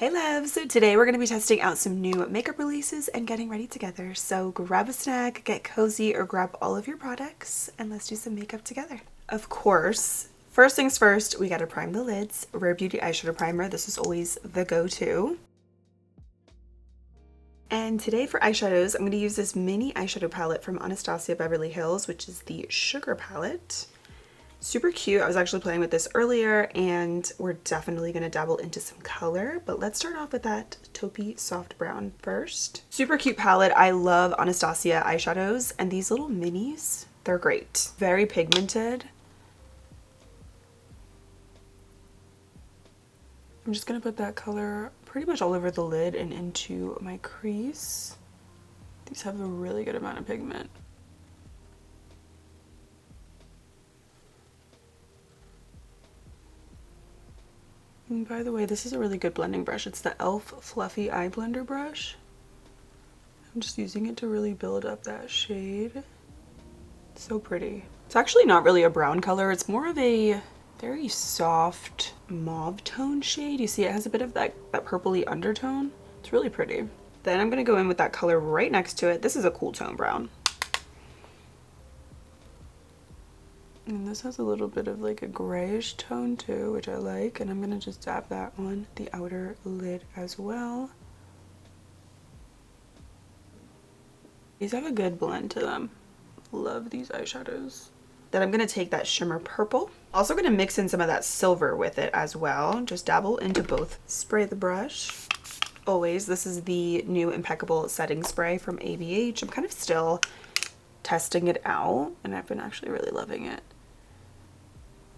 Hey loves! So today we're going to be testing out some new makeup releases and getting ready together. So grab a snack, get cozy, or grab all of your products and let's do some makeup together. Of course, first things first, we got to prime the lids. Rare Beauty eyeshadow primer. This is always the go-to. And today for eyeshadows, I'm going to use this mini eyeshadow palette from Anastasia Beverly Hills, which is the Sugar palette. Super cute. I was actually playing with this earlier and we're definitely going to dabble into some color, but let's start off with that taupey soft brown first. Super cute palette. I love Anastasia eyeshadows and these little minis, they're great. Very pigmented. I'm just going to put that color pretty much all over the lid and into my crease. These have a really good amount of pigment. And by the way, this is a really good blending brush. It's the e.l.f. Fluffy Eye Blender brush. I'm just using it to really build up that shade. It's so pretty. It's actually not really a brown color. It's more of a very soft mauve tone shade. You see it has a bit of that purpley undertone. It's really pretty. Then I'm going to go in with that color right next to it. This is a cool tone brown. And this has a little bit of like a grayish tone too, which I like. And I'm going to just dab that on the outer lid as well. These have a good blend to them. Love these eyeshadows. Then I'm going to take that shimmer purple. Also going to mix in some of that silver with it as well. Just dabble into both. Spray the brush. Always, this is the new Impeccable Setting Spray from ABH. I'm kind of still testing it out and I've been actually really loving it.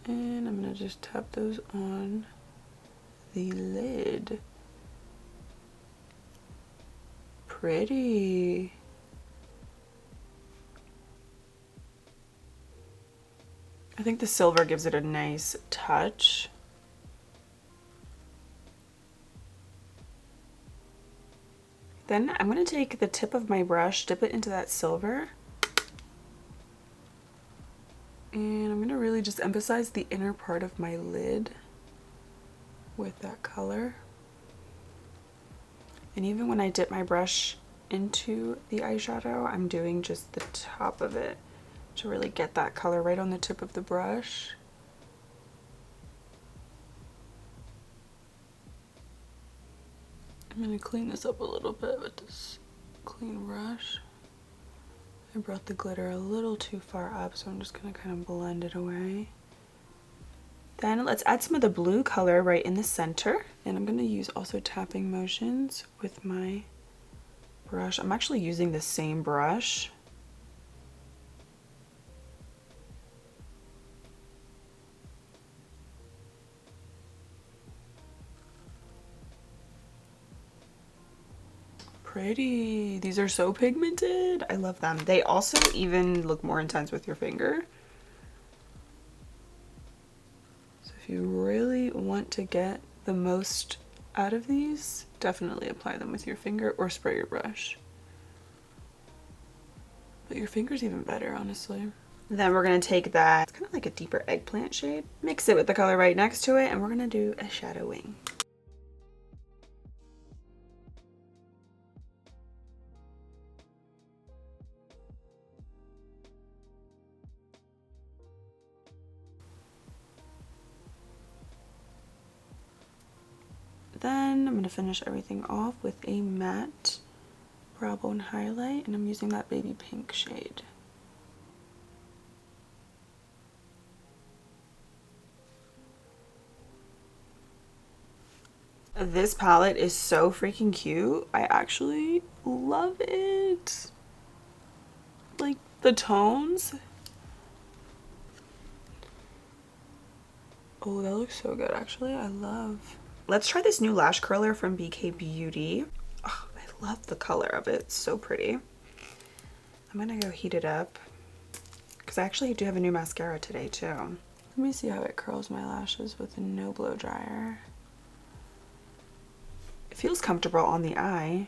And I'm gonna just tap those on the lid. Pretty. I think the silver gives it a nice touch. Then I'm gonna take the tip of my brush, dip it into that silver. And I'm gonna really just emphasize the inner part of my lid with that color. And even when I dip my brush into the eyeshadow, I'm doing just the top of it to really get that color right on the tip of the brush. I'm gonna clean this up a little bit with this clean brush. I brought the glitter a little too far up, so I'm just going to kind of blend it away. Then let's add some of the blue color right in the center. And I'm going to use also tapping motions with my brush. I'm actually using the same brush. Pretty. These are so pigmented. I love them. They also even look more intense with your finger. So if you really want to get the most out of these, definitely apply them with your finger or spray your brush. But your finger's even better, honestly. Then we're going to take that, it's kind of like a deeper eggplant shade, mix it with the color right next to it, and we're going to do a shadowing. Then I'm going to finish everything off with a matte brow bone highlight, and I'm using that baby pink shade. This palette is so freaking cute. I actually love it. Like the tones. Oh, that looks so good actually. I love. Let's try this new lash curler from BK Beauty. Oh, I love the color of it. It's so pretty. I'm gonna go heat it up because I actually do have a new mascara today too. Let me see how it curls my lashes with a no blow dryer. It feels comfortable on the eye.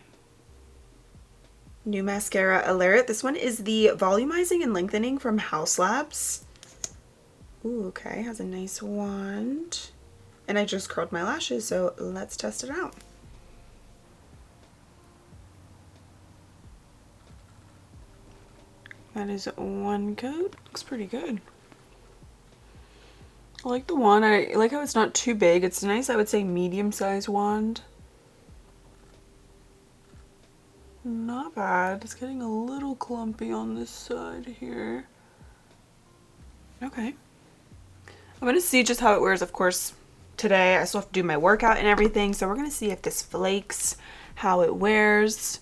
New mascara alert. This one is the volumizing and lengthening from House Labs. Ooh, okay, has a nice wand. And I just curled my lashes, so let's test it out. That is one coat. Looks pretty good. I like the wand. I like how it's not too big. It's nice, I would say medium-sized wand. Not bad. It's getting a little clumpy on this side here. Okay. I'm gonna see just how it wears. Of course, today I still have to do my workout and everything, so we're gonna see if this flakes, how it wears.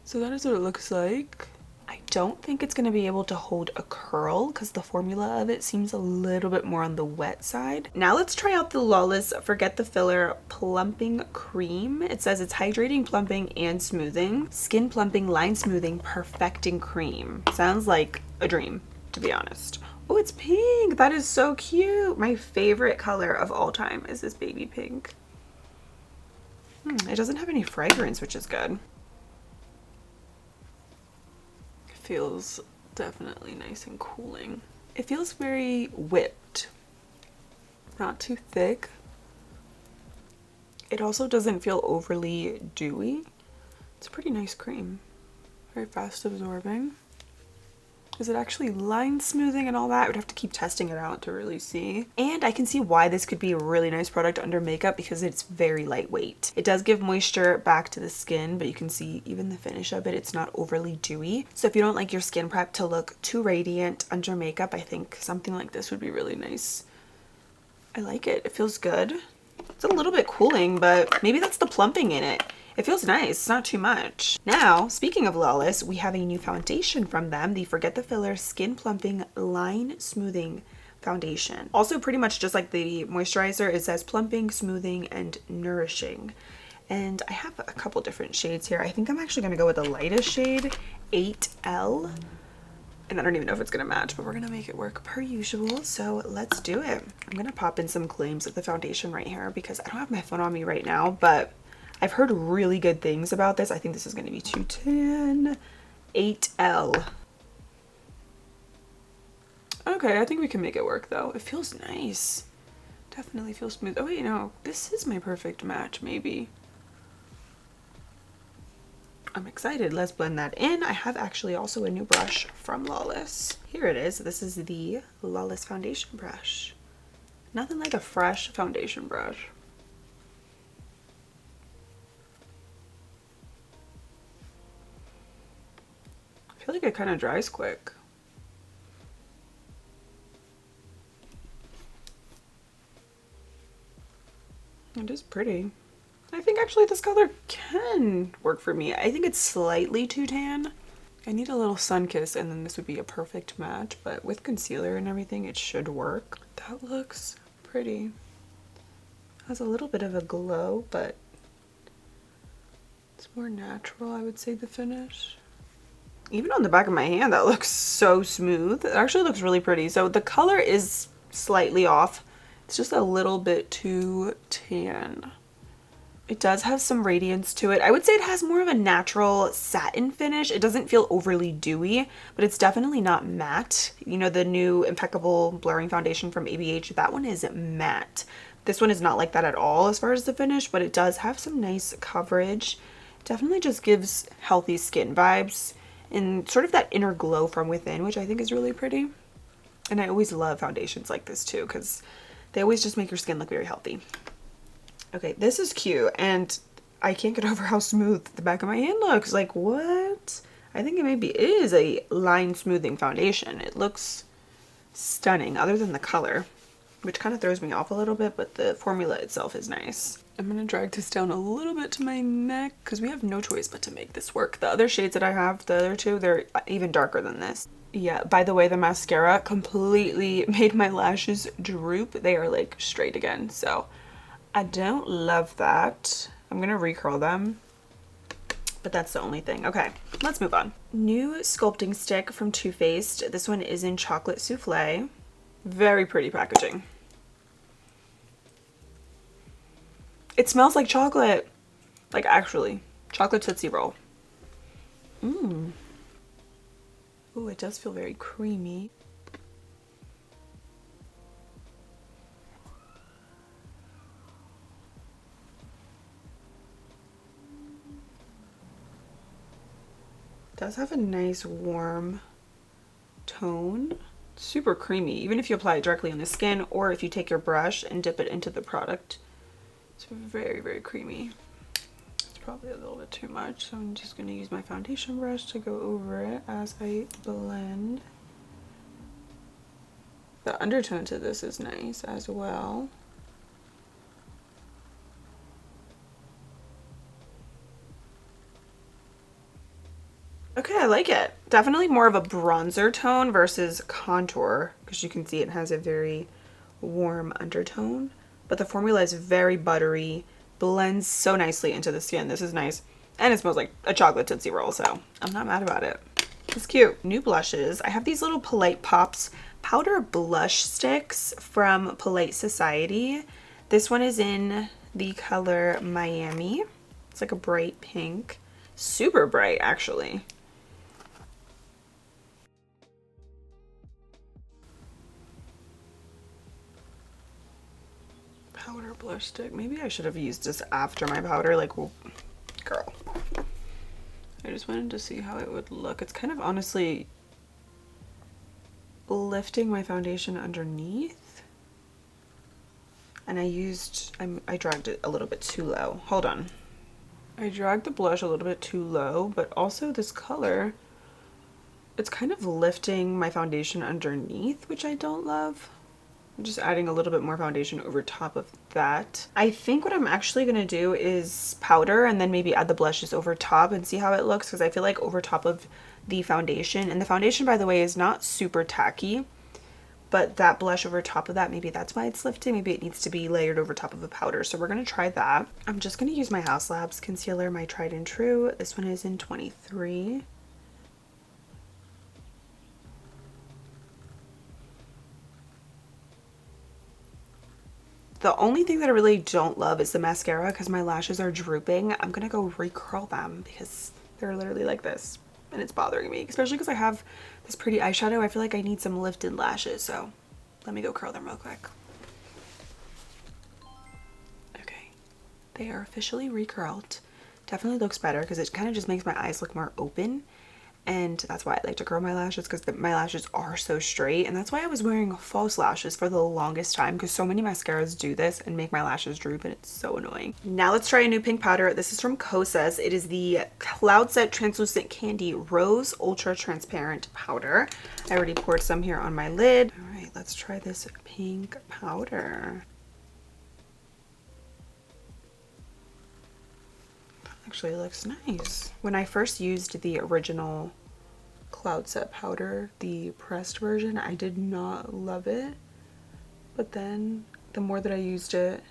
So that is what it looks like. I don't think it's gonna be able to hold a curl because the formula of it seems a little bit more on the wet side. Now let's try out the Lawless Forget the Filler Plumping Cream. It says it's hydrating, plumping, and smoothing. Skin plumping, line smoothing, perfecting cream. Sounds like a dream, to be honest. Oh, it's pink. That is so cute. My favorite color of all time is this baby pink. It doesn't have any fragrance, which is good. Feels definitely nice and cooling. It feels very whipped, not too thick. It also doesn't feel overly dewy. It's a pretty nice cream. Very fast absorbing. Is it actually line smoothing and all that? I would have to keep testing it out to really see. And I can see why this could be a really nice product under makeup because it's very lightweight. It does give moisture back to the skin, but you can see even the finish of it, it's not overly dewy. So if you don't like your skin prep to look too radiant under makeup, I think something like this would be really nice. I like it. It feels good. It's a little bit cooling, but maybe that's the plumping in it. It feels nice, it's not too much. Now, speaking of Lawless, we have a new foundation from them, the Forget the Filler Skin Plumping Line Smoothing Foundation. Also pretty much just like the moisturizer, it says plumping, smoothing, and nourishing. And I have a couple different shades here. I think I'm actually gonna go with the lightest shade, 8L. And I don't even know if it's gonna match, but we're gonna make it work per usual, so let's do it. I'm gonna pop in some claims of the foundation right here because I don't have my phone on me right now, but I've heard really good things about this. I think this is going to be 210, 8L. Okay, I think we can make it work though. It feels nice. Definitely feels smooth. Oh wait, no, this is my perfect match, maybe. I'm excited. Let's blend that in. I have actually also a new brush from Lawless. Here it is. This is the Lawless foundation brush. Nothing like a fresh foundation brush. I feel like it kind of dries quick. It is pretty. I think actually this color can work for me. I think it's slightly too tan. I need a little sun kiss and then this would be a perfect match, but with concealer and everything it should work. That looks pretty. Has a little bit of a glow, but it's more natural, I would say, the finish. Even on the back of my hand, that looks so smooth. It actually looks really pretty. So the color is slightly off. It's just a little bit too tan. It does have some radiance to it. I would say it has more of a natural satin finish. It doesn't feel overly dewy, but it's definitely not matte. You know, the new Impeccable Blurring Foundation from ABH, that one is matte. This one is not like that at all as far as the finish, but it does have some nice coverage. Definitely just gives healthy skin vibes and sort of that inner glow from within, which I think is really pretty. And I always love foundations like this too, because they always just make your skin look very healthy. Okay, this is cute, and I can't get over how smooth the back of my hand looks. Like, what? I think it maybe is a line smoothing foundation. It looks stunning, other than the color, which kind of throws me off a little bit, but the formula itself is nice. I'm gonna drag this down a little bit to my neck because we have no choice but to make this work. The other shades that I have, the other two, they're even darker than this. Yeah, by the way, the mascara completely made my lashes droop. They are like straight again, so I don't love that. I'm gonna recurl them, but that's the only thing. Okay, let's move on. New sculpting stick from Too Faced. This one is in Chocolate Souffle. Very pretty packaging. It smells like chocolate. Like, actually, chocolate Tootsie Roll. Ooh, it does feel very creamy. does have a nice warm tone. Super creamy, even if you apply it directly on the skin or if you take your brush and dip it into the product. It's very, very creamy. It's probably a little bit too much, so I'm just going to use my foundation brush to go over it as I blend. The undertone to this is nice as well. Okay, I like it. Definitely more of a bronzer tone versus contour, because you can see it has a very warm undertone. But the formula is very buttery, blends so nicely into the skin. This is nice. And it smells like a chocolate Tootsie Roll, so I'm not mad about it. It's cute. New blushes. I have these little Polite Pops powder blush sticks from Polite Society. This one is in the color Miami. It's like a bright pink. Super bright, actually. Powder blush stick. Maybe I should have used this after my powder. Like, well, girl. I just wanted to see how it would look. It's kind of honestly lifting my foundation underneath. And I dragged it a little bit too low. Hold on. I dragged the blush a little bit too low, but also this color, it's kind of lifting my foundation underneath, which I don't love. I'm just adding a little bit more foundation over top of that. I think what I'm actually going to do is powder and then maybe add the blushes over top and see how it looks, because I feel like over top of the foundation, and the foundation, by the way, is not super tacky, but that blush over top of that, maybe that's why it's lifting. Maybe it needs to be layered over top of a powder. So we're going to try that. I'm just going to use my House Labs concealer, my tried and true. This one is in 23. The only thing that I really don't love is the mascara, because my lashes are drooping. I'm gonna go recurl them because they're literally like this and it's bothering me, especially because I have this pretty eyeshadow. I feel like I need some lifted lashes, so let me go curl them real quick. Okay, they are officially recurled. Definitely looks better because it kind of just makes my eyes look more open. And that's why I like to curl my lashes, because my lashes are so straight. And that's why I was wearing false lashes for the longest time, because so many mascaras do this and make my lashes droop, and it's so annoying. Now let's try a new pink powder. This is from Kosas. It is the Cloud Set Translucent Candy Rose Ultra Transparent Powder. I already poured some here on my lid. All right, let's try this pink powder. Actually looks nice. When I first used the original Cloud Set powder, the pressed version, I did not love it, but then the more that I used it,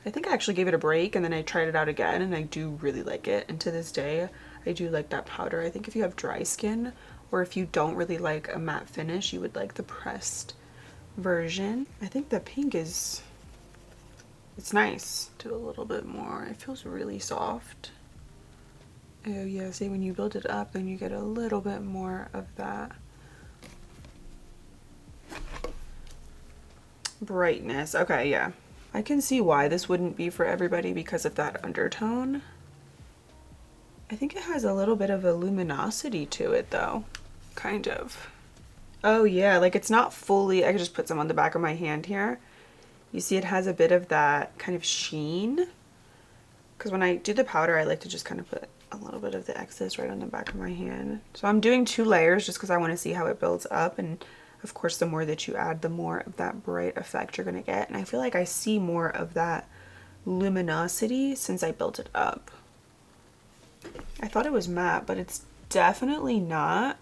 I think I actually gave it a break and then I tried it out again, and I do really like it. And to this day I do like that powder. I think if you have dry skin, or if you don't really like a matte finish, you would like the pressed version. I think the pink is, it's nice. Do a little bit more. It feels really soft. Oh yeah, see, when you build it up, then you get a little bit more of that brightness. Okay, yeah. I can see why this wouldn't be for everybody because of that undertone. I think it has a little bit of a luminosity to it though. Kind of. Oh yeah, like it's not fully, I could just put some on the back of my hand here. You see it has a bit of that kind of sheen. Because when I do the powder, I like to just kind of put a little bit of the excess right on the back of my hand. So I'm doing 2 layers just because I want to see how it builds up, and of course the more that you add, the more of that bright effect you're going to get. And I feel like I see more of that luminosity since I built it up. I thought it was matte, but it's definitely not.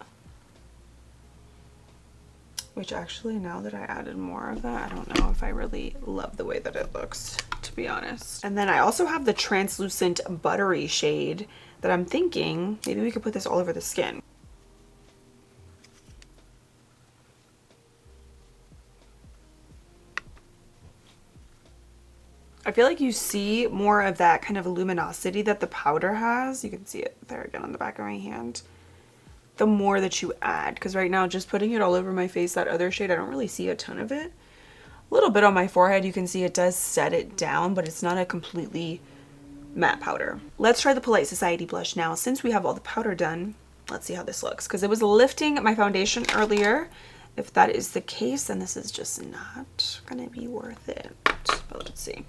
Which actually, now that I added more of that, I don't know if I really love the way that it looks, to be honest. And then I also have the translucent buttery shade that I'm thinking maybe we could put this all over the skin. I feel like you see more of that kind of luminosity that the powder has. You can see it there again on the back of my hand. The more that you add, because right now just putting it all over my face, that other shade, I don't really see a ton of it. A little bit on my forehead, you can see it does set it down, but it's not a completely matte powder. Let's try the Polite Society blush now. Since we have all the powder done, let's see how this looks, because it was lifting my foundation earlier. If that is the case, then this is just not gonna be worth it. But let's see.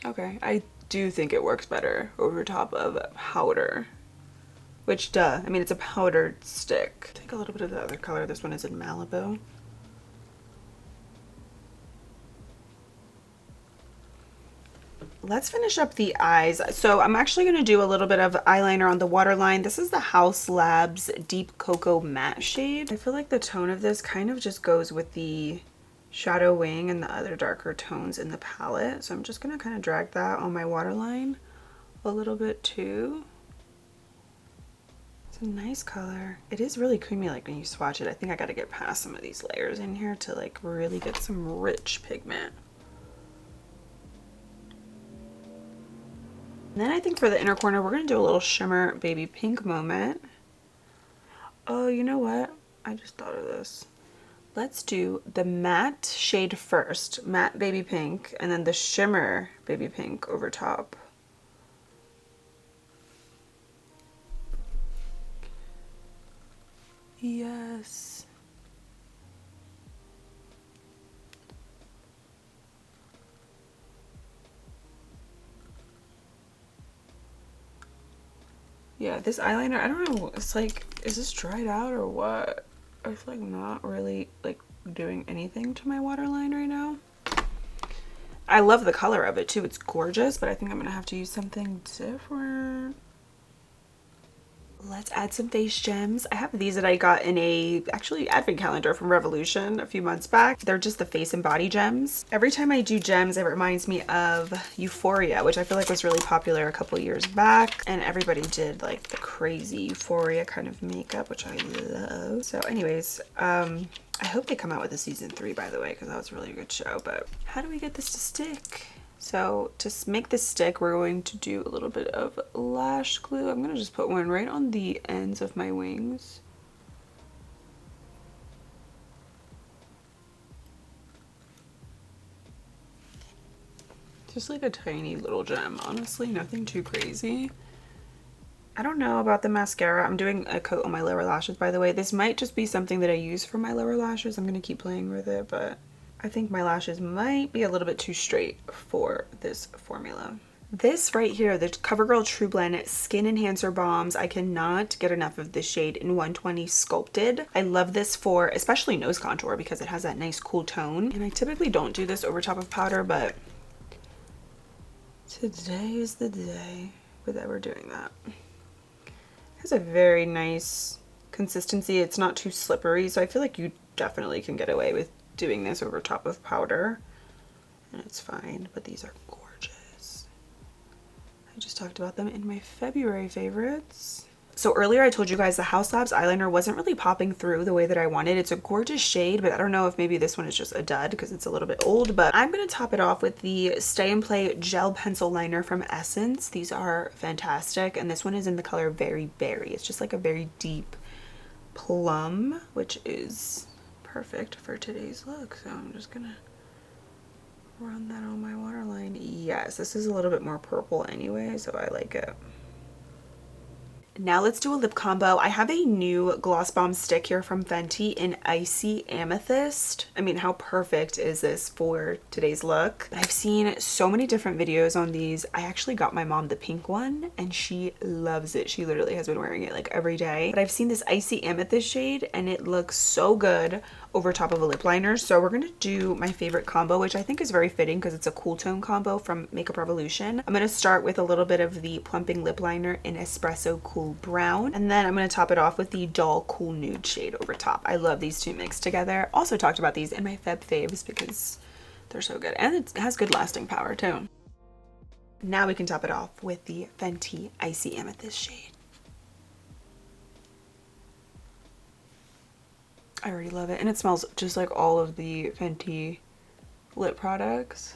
Okay, I do think it works better over top of powder. Which, duh, I mean, it's a powdered stick. Take a little bit of the other color. This one is in Malibu. Let's finish up the eyes. So I'm actually going to do a little bit of eyeliner on the waterline. This is the House Labs Deep Cocoa Matte shade. I feel like the tone of this kind of just goes with the shadow wing and the other darker tones in the palette. So I'm just going to kind of drag that on my waterline a little bit too. It's a nice color. It is really creamy like when you swatch it. I think I got to get past some of these layers in here to like really get some rich pigment. And then I think for the inner corner, we're going to do a little shimmer baby pink moment. Oh, you know what? I just thought of this. Let's do the matte shade first, matte baby pink, and then the shimmer baby pink over top. Yes. Yeah, this eyeliner, I don't know, it's like, is this dried out or what? I feel like I'm not really like doing anything to my waterline right now. I love the color of it too, it's gorgeous, but I think I'm gonna have to use something different. Let's add some face gems. I have these that I got in a actually advent calendar from Revolution a few months back. They're just the face and body gems. Every time I do gems, it reminds me of Euphoria, which I feel like was really popular a couple years back. And everybody did like the crazy Euphoria kind of makeup, which I love. So anyways, I hope they come out with a season 3, by the way, because that was a really good show. But how do we get this to stick? So to make this stick, we're going to do a little bit of lash glue. I'm going to just put one right on the ends of my wings. Just like a tiny little gem, honestly, nothing too crazy. I don't know about the mascara. I'm doing a coat on my lower lashes, by the way. This might just be something that I use for my lower lashes. I'm going to keep playing with it, but I think my lashes might be a little bit too straight for this formula. This right here, the CoverGirl True Blend Skin Enhancer Balms, I cannot get enough of this shade in 120 Sculpted. I love this for especially nose contour because it has that nice cool tone. And I typically don't do this over top of powder, but today is the day that we're doing that. It has a very nice consistency. It's not too slippery, so I feel like you definitely can get away with doing this over top of powder and it's fine, but these are gorgeous. I just talked about them in my February favorites. So earlier I told you guys the House Labs eyeliner wasn't really popping through the way that I wanted. It's a gorgeous shade, but I don't know if maybe this one is just a dud because it's a little bit old, but I'm going to top it off with the Stay and Play Gel Pencil Liner from Essence. These are fantastic, and this one is in the color Very Berry. It's just like a very deep plum, which is perfect for today's look. So I'm just gonna run that on my waterline. Yes, this is a little bit more purple anyway, so I like it. Now let's do a lip combo. I have a new gloss bomb stick here from Fenty in Icy Amethyst. I mean, how perfect is this for today's look? I've seen so many different videos on these. I actually got my mom the pink one and she loves it. She literally has been wearing it like every day. But I've seen this Icy Amethyst shade and it looks so good over top of a lip liner. So we're gonna do my favorite combo, which I think is very fitting because it's a cool tone combo from Makeup Revolution. I'm gonna start with a little bit of the plumping lip liner in Espresso Cool Brown, and then I'm gonna top it off with the Dull Cool Nude shade over top. I love these two mixed together. Also talked about these in my Feb faves because they're so good, and it has good lasting power too. Now we can top it off with the Fenty Icy Amethyst shade. I already love it, and it smells just like all of the Fenty lip products.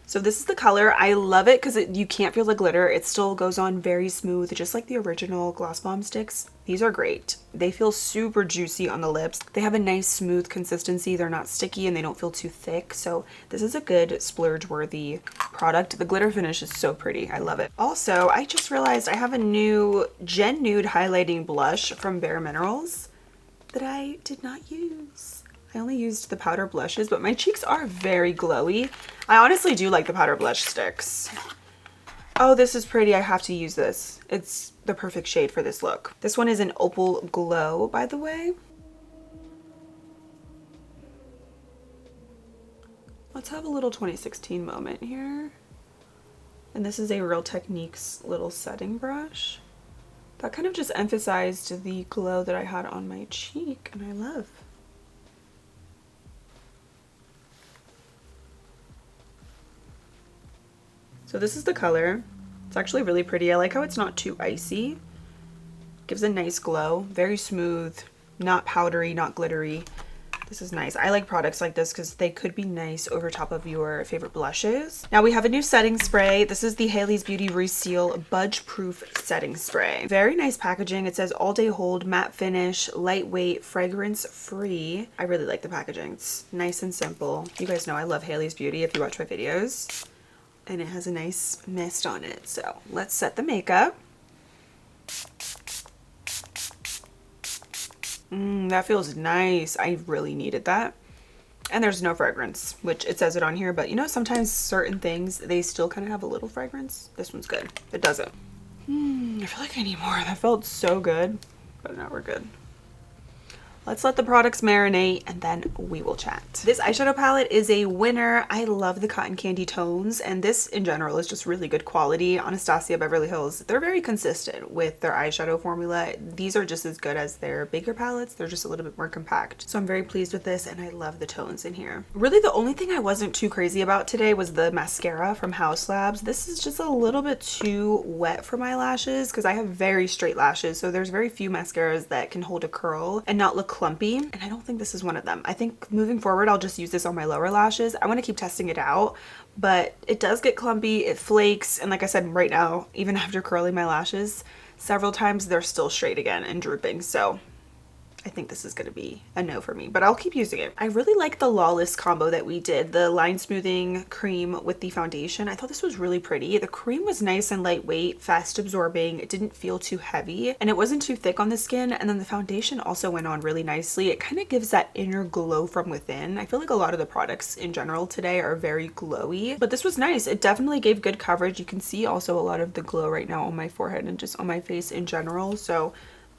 So this is the color. I love it because you can't feel the glitter. It still goes on very smooth, just like the original Gloss Bomb sticks. These are great. They feel super juicy on the lips. They have a nice smooth consistency. They're not sticky and they don't feel too thick. So this is a good splurge worthy product. The glitter finish is so pretty. I love it. Also, I just realized I have a new Gen Nude highlighting blush from Bare Minerals that I did not use. I only used the powder blushes, but my cheeks are very glowy. I honestly do like the powder blush sticks. Oh, this is pretty. I have to use this. It's the perfect shade for this look. This one is an Opal Glow, by the way. Let's have a little 2016 moment here. And this is a Real Techniques little setting brush. That kind of just emphasized the glow that I had on my cheek, and I love. So this is the color. It's actually really pretty. I like how it's not too icy. Gives a nice glow. Very smooth, not powdery, not glittery. This is nice. I like products like this because they could be nice over top of your favorite blushes. Now we have a new setting spray. This is the Hailey's Beauty Reseal Budge Proof Setting Spray. Very nice packaging. It says all day hold, matte finish, lightweight, fragrance free. I really like the packaging. It's nice and simple. You guys know I love Hailey's Beauty if you watch my videos. And it has a nice mist on it. So let's set the makeup. That feels nice. I really needed that. And there's no fragrance, which it says it on here, but you know, sometimes certain things, they still kind of have a little fragrance. This one's good. It doesn't. I feel like I need more. That felt so good, but now we're good. Let's let the products marinate and then we will chat. This eyeshadow palette is a winner. I love the cotton candy tones, and this in general is just really good quality. Anastasia Beverly Hills, they're very consistent with their eyeshadow formula. These are just as good as their bigger palettes. They're just a little bit more compact. So I'm very pleased with this and I love the tones in here. Really the only thing I wasn't too crazy about today was the mascara from House Labs. This is just a little bit too wet for my lashes because I have very straight lashes. So there's very few mascaras that can hold a curl and not look clumpy, and I don't think this is one of them. I think moving forward I'll just use this on my lower lashes. I want to keep testing it out, but it does get clumpy, it flakes, and like I said, right now even after curling my lashes several times they're still straight again and drooping. So I think this is going to be a no for me, but I'll keep using it. I really like the Lawless combo that we did, the line smoothing cream with the foundation. I thought this was really pretty. The cream was nice and lightweight, fast absorbing. It didn't feel too heavy and it wasn't too thick on the skin. And then the foundation also went on really nicely. It kind of gives that inner glow from within. I feel like a lot of the products in general today are very glowy, but this was nice. It definitely gave good coverage. You can see also a lot of the glow right now on my forehead and just on my face in general. So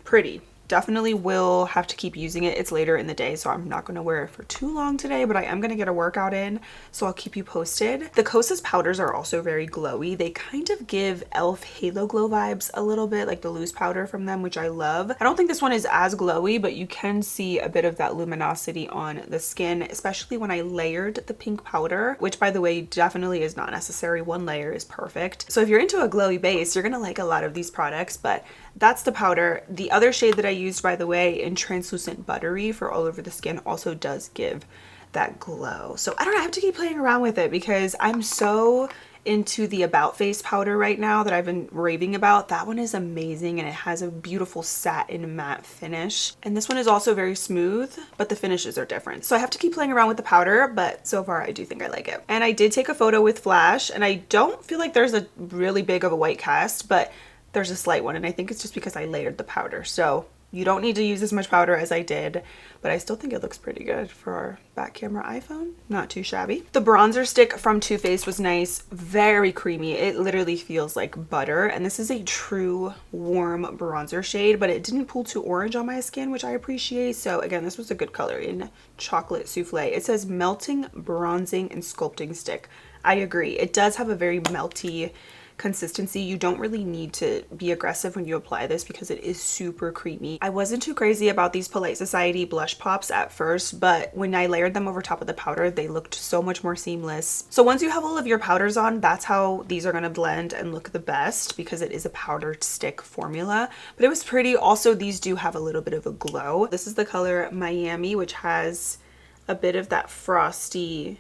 pretty. Definitely will have to keep using it. It's later in the day, so I'm not going to wear it for too long today, but I am going to get a workout in, so I'll keep you posted. The Kosas powders are also very glowy. They kind of give e.l.f. Halo Glow vibes a little bit, like the loose powder from them, which I love. I don't think this one is as glowy, but you can see a bit of that luminosity on the skin, especially when I layered the pink powder, which by the way, definitely is not necessary. One layer is perfect. So if you're into a glowy base, you're going to like a lot of these products, but that's the powder. The other shade that I used, by the way, in Translucent Buttery for all over the skin, also does give that glow. So I don't know, I have to keep playing around with it because I'm so into the About Face powder right now that I've been raving about. That one is amazing and it has a beautiful satin matte finish. And this one is also very smooth, but the finishes are different. So I have to keep playing around with the powder, but so far I do think I like it. And I did take a photo with flash, and I don't feel like there's a really big of a white cast, but there's a slight one, and I think it's just because I layered the powder. So you don't need to use as much powder as I did, but I still think it looks pretty good for our back camera iPhone. Not too shabby. The bronzer stick from Too Faced was nice, very creamy. It literally feels like butter, and this is a true warm bronzer shade, but it didn't pull too orange on my skin, which I appreciate. So again, this was a good color in Chocolate Souffle. It says melting, bronzing, and sculpting stick. I agree. It does have a very melty consistency. You don't really need to be aggressive when you apply this because it is super creamy. I wasn't too crazy about these Polite Society blush pops at first, but when I layered them over top of the powder, they looked so much more seamless. So once you have all of your powders on, that's how these are going to blend and look the best because it is a powdered stick formula. But it was pretty. Also, these do have a little bit of a glow. This is the color Miami, which has a bit of that frosty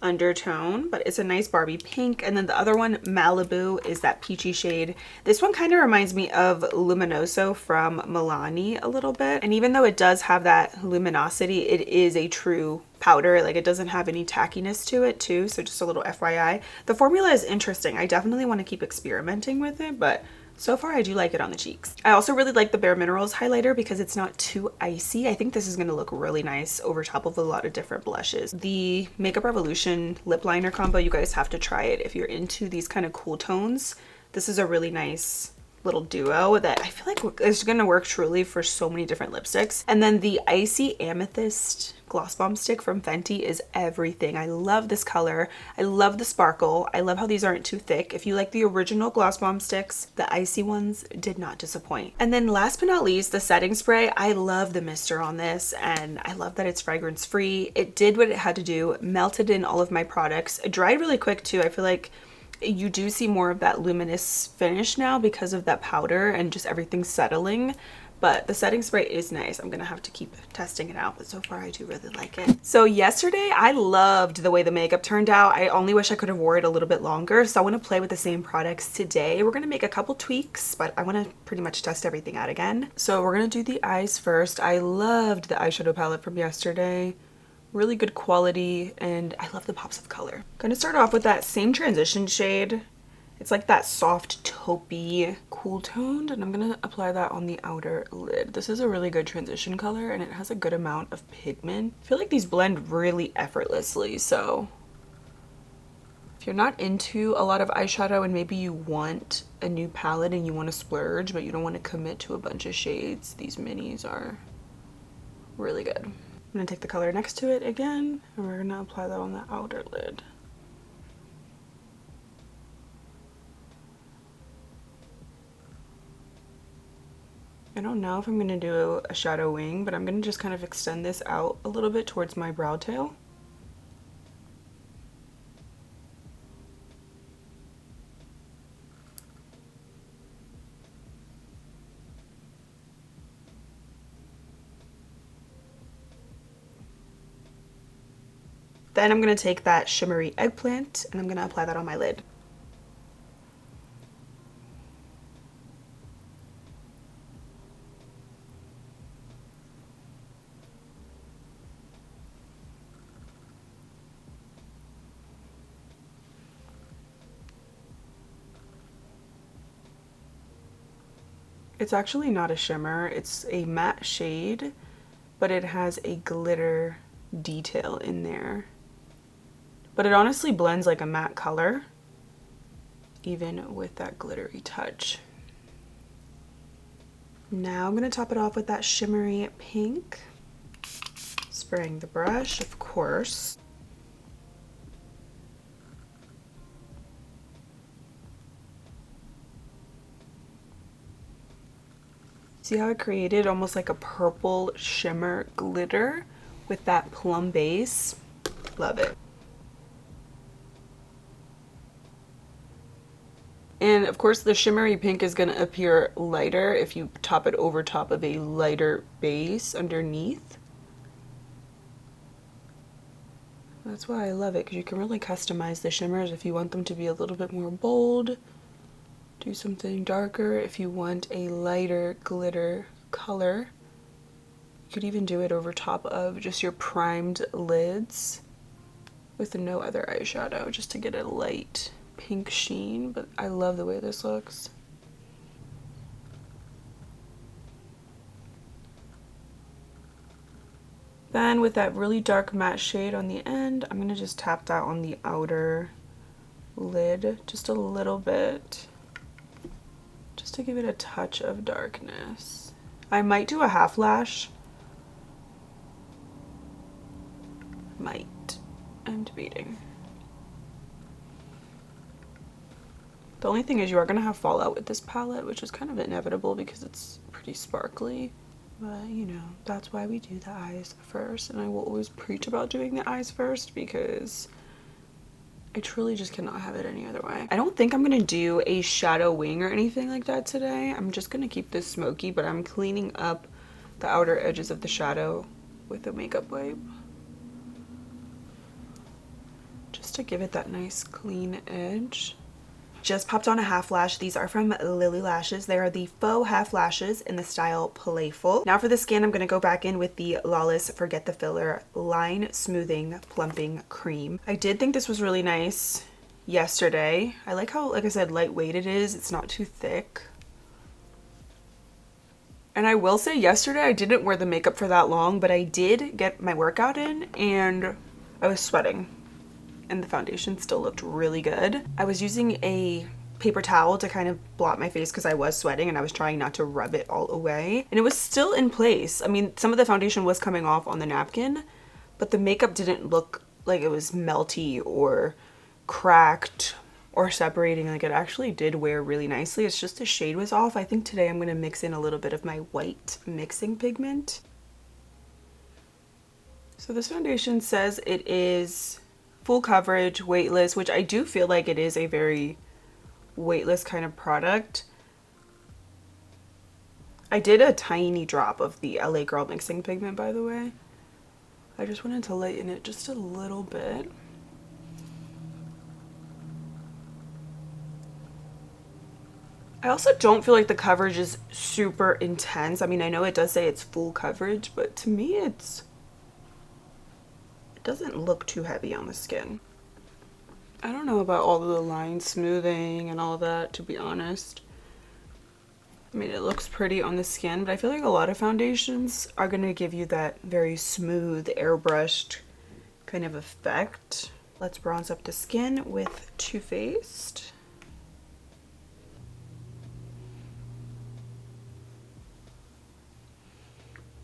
undertone, but it's a nice Barbie pink. And then the other one, Malibu, is that peachy shade. This one kind of reminds me of Luminoso from Milani a little bit. And even though it does have that luminosity, it is a true powder. Like, it doesn't have any tackiness to it too. So just a little FYI. The formula is interesting. I definitely want to keep experimenting with it, but so far I do like it on the cheeks. I also really like the Bare Minerals highlighter because it's not too icy. I think this is going to look really nice over top of a lot of different blushes. The Makeup Revolution lip liner combo, you guys have to try it if you're into these kind of cool tones. This is a really nice little duo that I feel like is going to work truly for so many different lipsticks. And then the Icy Amethyst Gloss Bomb Stick from Fenty is everything. I love this color. I love the sparkle. I love how these aren't too thick. If you like the original Gloss Bomb Sticks, the icy ones did not disappoint. And then last but not least, the setting spray. I love the mister on this, and I love that it's fragrance free. It did what it had to do, melted in all of my products. It dried really quick too. I feel like you do see more of that luminous finish now because of that powder and just everything settling. But the setting spray is nice. I'm gonna have to keep testing it out, but so far I do really like it. So yesterday I loved the way the makeup turned out. I only wish I could have wore it a little bit longer. So I want to play with the same products today. We're gonna make a couple tweaks, but I want to pretty much test everything out again. So we're gonna do the eyes first. I loved the eyeshadow palette from yesterday. Really good quality, and I love the pops of color. Gonna start off with that same transition shade. It's like that soft taupey cool toned, and I'm gonna apply that on the outer lid. This is a really good transition color, and it has a good amount of pigment. I feel like these blend really effortlessly, so if you're not into a lot of eyeshadow and maybe you want a new palette and you want to splurge but you don't want to commit to a bunch of shades, these minis are really good. I'm gonna take the color next to it again, and we're gonna apply that on the outer lid. I don't know if I'm gonna do a shadow wing, but I'm gonna just kind of extend this out a little bit towards my brow tail. Then I'm going to take that shimmery eggplant and I'm going to apply that on my lid. It's actually not a shimmer, it's a matte shade, but it has a glitter detail in there. But it honestly blends like a matte color, even with that glittery touch. Now I'm going to top it off with that shimmery pink. Spraying the brush, of course. See how it created almost like a purple shimmer glitter with that plum base? Love it. And of course the shimmery pink is going to appear lighter if you top it over top of a lighter base underneath. That's why I love it, because you can really customize the shimmers if you want them to be a little bit more bold. Do something darker if you want a lighter glitter color. You could even do it over top of just your primed lids with no other eyeshadow, just to get a light pink sheen, but I love the way this looks. Then with that really dark matte shade on the end, I'm gonna just tap that on the outer lid just a little bit, just to give it a touch of darkness. I might do a half lash. Might. I'm debating. The only thing is you are going to have fallout with this palette, which is kind of inevitable because it's pretty sparkly. But, you know, that's why we do the eyes first. And I will always preach about doing the eyes first because I truly just cannot have it any other way. I don't think I'm going to do a shadow wing or anything like that today. I'm just going to keep this smoky, but I'm cleaning up the outer edges of the shadow with a makeup wipe. just to give it that nice clean edge. Just popped on a half lash. These are from Lily Lashes. They are the faux half lashes in the style Playful. Now for the skin, I'm going to go back in with the Lawless Forget the Filler Line Smoothing Plumping Cream. I did think this was really nice yesterday. I like how, like I said, lightweight it is. It's not too thick. And I will say yesterday I didn't wear the makeup for that long, but I did get my workout in and I was sweating. And the foundation still looked really good. I was using a paper towel to kind of blot my face because I was sweating and I was trying not to rub it all away. And it was still in place. I mean, some of the foundation was coming off on the napkin, but the makeup didn't look like it was melty or cracked or separating. Like, it actually did wear really nicely. It's just the shade was off. I think today I'm going to mix in a little bit of my white mixing pigment. So this foundation says it is full coverage, weightless, which I do feel like it is a very weightless kind of product. I did a tiny drop of the LA Girl mixing pigment, by the way. I just wanted to lighten it just a little bit. I also don't feel like the coverage is super intense. I mean, I know it does say it's full coverage, but to me it doesn't look too heavy on the skin. I don't know about all the line smoothing and all that, to be honest. I mean, it looks pretty on the skin, but I feel like a lot of foundations are going to give you that very smooth, airbrushed kind of effect. Let's bronze up the skin with Too Faced.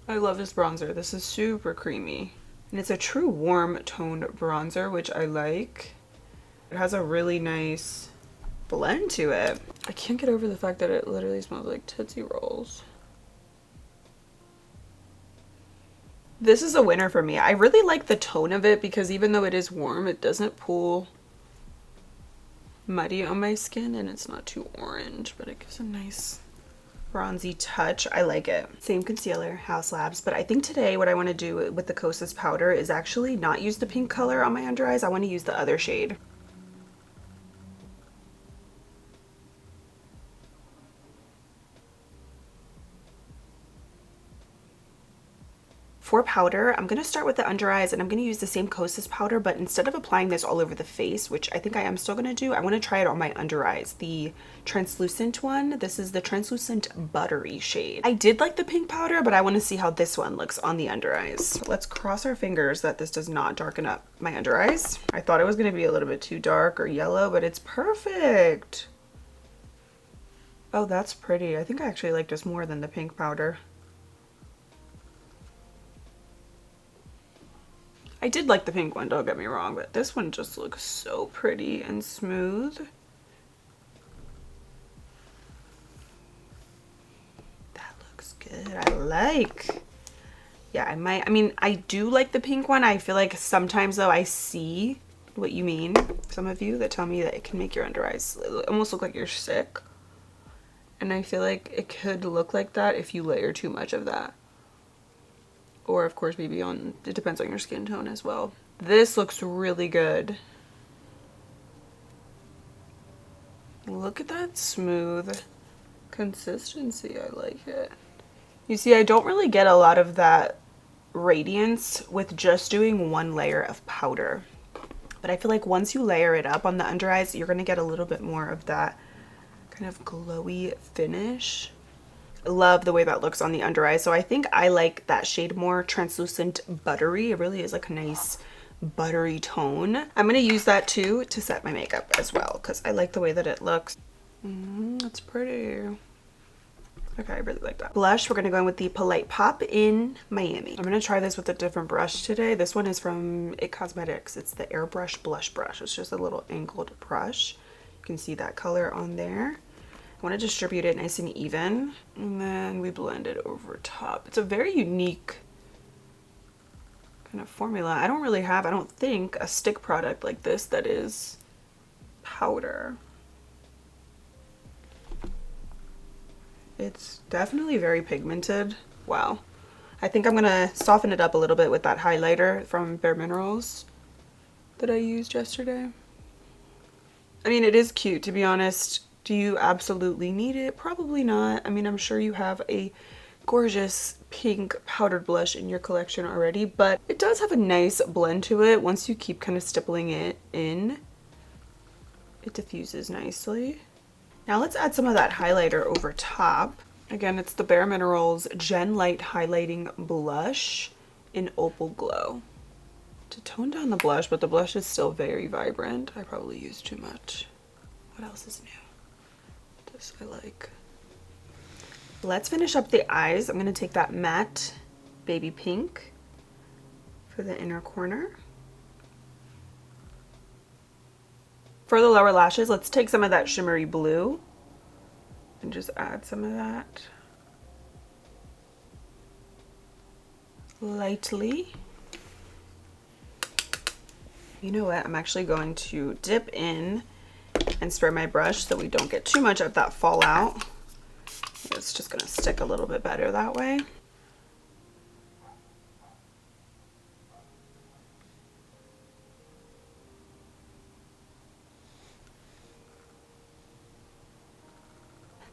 I love this bronzer. This is super creamy. And it's a true warm toned bronzer, which I like. It has a really nice blend to it. I can't get over the fact that it literally smells like Tootsie Rolls. This is a winner for me. I really like the tone of it because even though it is warm, it doesn't pull muddy on my skin and it's not too orange, but it gives a nice bronzy touch. I like it. Same concealer, House Labs, but I think today what I want to do with the Kosas powder is actually not use the pink color on my under eyes. I want to use the other shade. For powder, I'm going to start with the under eyes and I'm going to use the same Kosas powder, but instead of applying this all over the face, which I think I am still going to do, I want to try it on my under eyes. The translucent one. This is the translucent buttery shade. I did like the pink powder, but I want to see how this one looks on the under eyes. Let's cross our fingers that this does not darken up my under eyes. I thought it was going to be a little bit too dark or yellow, but it's perfect. Oh, that's pretty. I think I actually like this more than the pink powder. I did like the pink one, don't get me wrong, but this one just looks so pretty and smooth. That looks good. I like. Yeah, I mean, I do like the pink one. I feel like sometimes though I see what you mean. Some of you that tell me that it can make your under eyes almost look like you're sick. And I feel like it could look like that if you layer too much of that. Or of course maybe it depends on your skin tone as well. This looks really good. Look at that smooth consistency. I like it. You see, I don't really get a lot of that radiance with just doing one layer of powder. But I feel like once you layer it up on the under eyes, you're going to get a little bit more of that kind of glowy finish. Love the way that looks on the under eye. So I think I like that shade more, translucent buttery. It really is like a nice buttery tone. I'm going to use that too to set my makeup as well because I like the way that it looks. That's pretty. Okay, I really like that. Blush, we're going to go in with the Polite Pop in Miami. I'm going to try this with a different brush today. This one is from It Cosmetics. It's the Airbrush Blush Brush. It's just a little angled brush. You can see that color on there. I want to distribute it nice and even, and then we blend it over top. It's a very unique kind of formula. I don't really have, I don't think, a stick product like this that is powder. It's definitely very pigmented. Wow. I think I'm going to soften it up a little bit with that highlighter from Bare Minerals. that I used yesterday. I mean, it is cute, to be honest. Do you absolutely need it? Probably not. I mean, I'm sure you have a gorgeous pink powdered blush in your collection already, but it does have a nice blend to it. Once you keep kind of stippling it in, it diffuses nicely. Now let's add some of that highlighter over top. Again, it's the Bare Minerals Gen Light Highlighting Blush in Opal Glow. To tone down the blush, but the blush is still very vibrant. I probably used too much. What else is new? This I like. Let's finish up the eyes. I'm gonna take that matte baby pink for the inner corner. For the lower lashes, let's take some of that shimmery blue and just add some of that lightly. You know what? I'm actually going to dip in and spray my brush so we don't get too much of that fallout. It's just gonna stick a little bit better that way.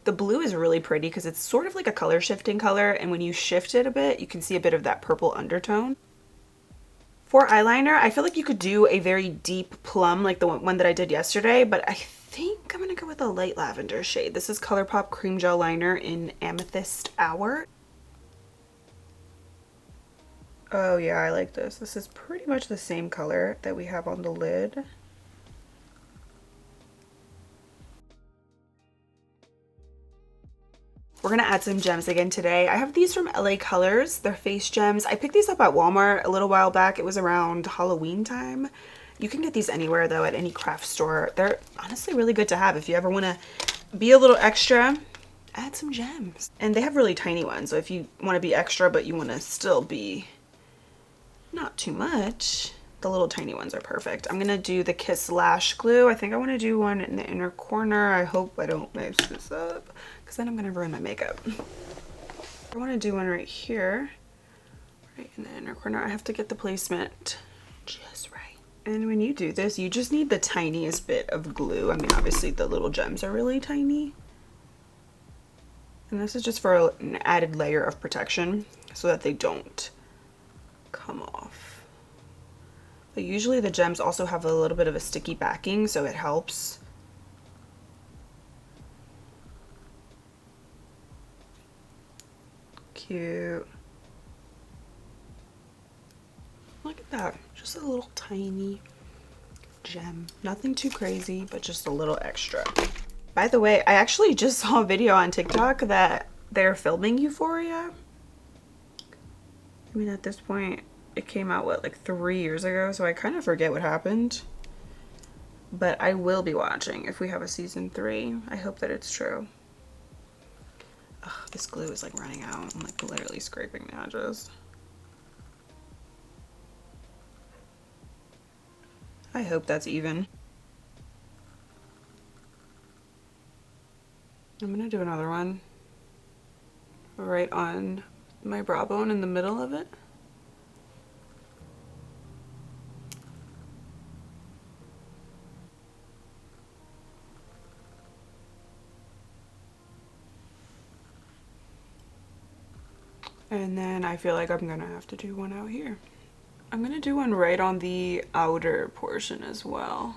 The blue is really pretty because it's sort of like a color shifting color, and when you shift it a bit, you can see a bit of that purple undertone. For eyeliner, I feel like you could do a very deep plum like the one that I did yesterday, but I think I'm gonna go with a light lavender shade. This is ColourPop Cream Gel Liner in Amethyst Hour. Oh yeah, I like this. This is pretty much the same color that we have on the lid. We're gonna add some gems again today. I have these from LA Colors. They're face gems. I picked these up at Walmart a little while back. It was around Halloween time. You can get these anywhere though, at any craft store. They're honestly really good to have if you ever wanna be a little extra. Add some gems. And they have really tiny ones, so if you wanna be extra but you wanna still be not too much, the little tiny ones are perfect. I'm gonna do the Kiss Lash Glue. I think I wanna do one in the inner corner. I hope I don't mess this up, because then I'm gonna ruin my makeup. I wanna do one right here, right in the inner corner. I have to get the placement just right. And when you do this, you just need the tiniest bit of glue. I mean, obviously the little gems are really tiny. And this is just for an added layer of protection so that they don't come off. But usually the gems also have a little bit of a sticky backing, so it helps. Cute. Look at that. Just a little tiny gem. Nothing too crazy, but just a little extra. By the way, I actually just saw a video on TikTok that they're filming Euphoria. I mean, at this point, it came out, what, like 3 years ago? So I kind of forget what happened. But I will be watching if we have a season 3. I hope that it's true. Ugh, this glue is like running out. I'm like literally scraping the edges. I hope that's even. I'm gonna do another one right on my brow bone in the middle of it. And then I feel like I'm gonna have to do one out here. I'm gonna do one right on the outer portion as well.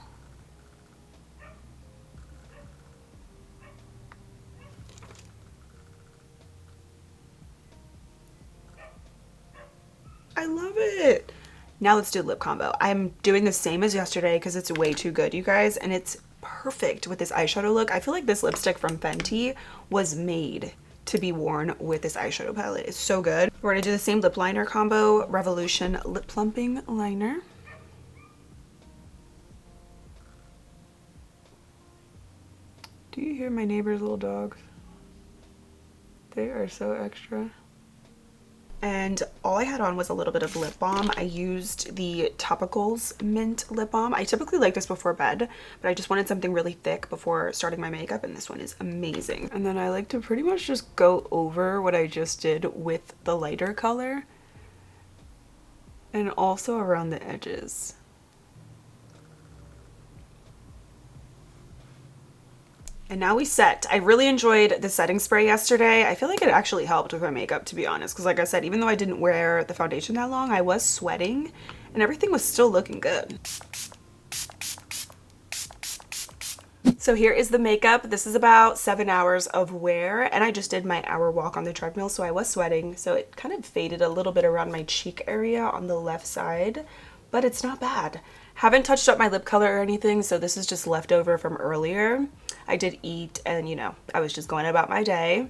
I love it. Now let's do lip combo. I'm doing the same as yesterday because it's way too good, you guys, and it's perfect with this eyeshadow look. I feel like this lipstick from Fenty was made to be worn with this eyeshadow palette. It's so good. We're gonna do the same lip liner combo, Revolution Lip Plumping Liner. Do you hear my neighbor's little dogs? They are so extra. And all I had on was a little bit of lip balm. I used the Topicals Mint Lip Balm. I typically like this before bed, but I just wanted something really thick before starting my makeup, and this one is amazing. And then I like to pretty much just go over what I just did with the lighter color, and also around the edges. And now we set. I really enjoyed the setting spray yesterday. I feel like it actually helped with my makeup, to be honest, because like I said, even though I didn't wear the foundation that long, I was sweating and everything was still looking good. So here is the makeup. This is about 7 hours of wear, and I just did my hour walk on the treadmill, so I was sweating, so it kind of faded a little bit around my cheek area on the left side, but it's not bad. Haven't touched up my lip color or anything, so this is just leftover from earlier. I did eat and, you know, I was just going about my day.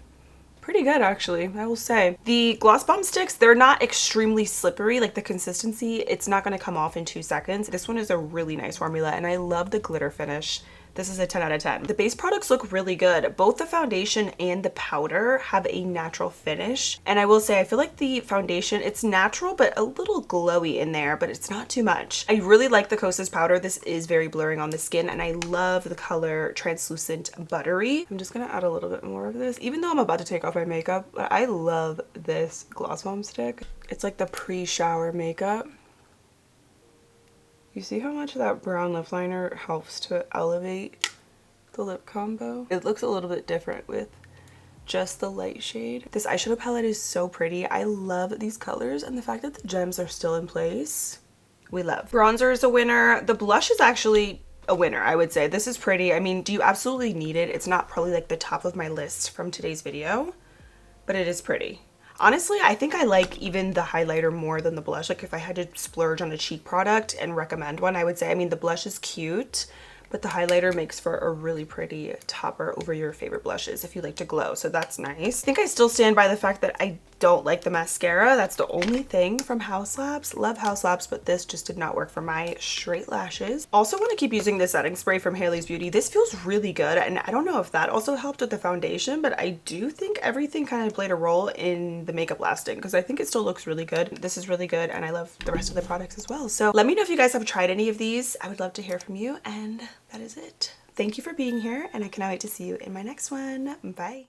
Pretty good, actually, I will say. The Gloss Bomb sticks, they're not extremely slippery. Like the consistency, it's not going to come off in 2 seconds. This one is a really nice formula, and I love the glitter finish. This is a 10 out of 10. The base products look really good. Both the foundation and the powder have a natural finish. And I will say, I feel like the foundation, it's natural, but a little glowy in there, but it's not too much. I really like the Kosas powder. This is very blurring on the skin, and I love the color Translucent Buttery. I'm just gonna add a little bit more of this, even though I'm about to take off my makeup. But I love this Gloss Bomb stick. It's like the pre-shower makeup. You see how much that brown lip liner helps to elevate the lip combo? It looks a little bit different with just the light shade. This eyeshadow palette is so pretty. I love these colors, and the fact that the gems are still in place, we love. Bronzer is a winner. The blush is actually a winner, I would say. This is pretty. I mean, do you absolutely need it? It's not probably like the top of my list from today's video, but it is pretty. Honestly, I think I like even the highlighter more than the blush. Like if I had to splurge on a cheek product and recommend one, I would say, I mean, the blush is cute, but the highlighter makes for a really pretty topper over your favorite blushes if you like to glow, so that's nice. I think I still stand by the fact that I don't like the mascara. That's the only thing from Haus Labs. Love Haus Labs, but this just did not work for my straight lashes. Also want to keep using this setting spray from Hailey's Beauty. This feels really good, and I don't know if that also helped with the foundation, but I do think everything kind of played a role in the makeup lasting, because I think it still looks really good. This is really good, and I love the rest of the products as well. So let me know if you guys have tried any of these. I would love to hear from you, and that is it. Thank you for being here, and I cannot wait to see you in my next one. Bye.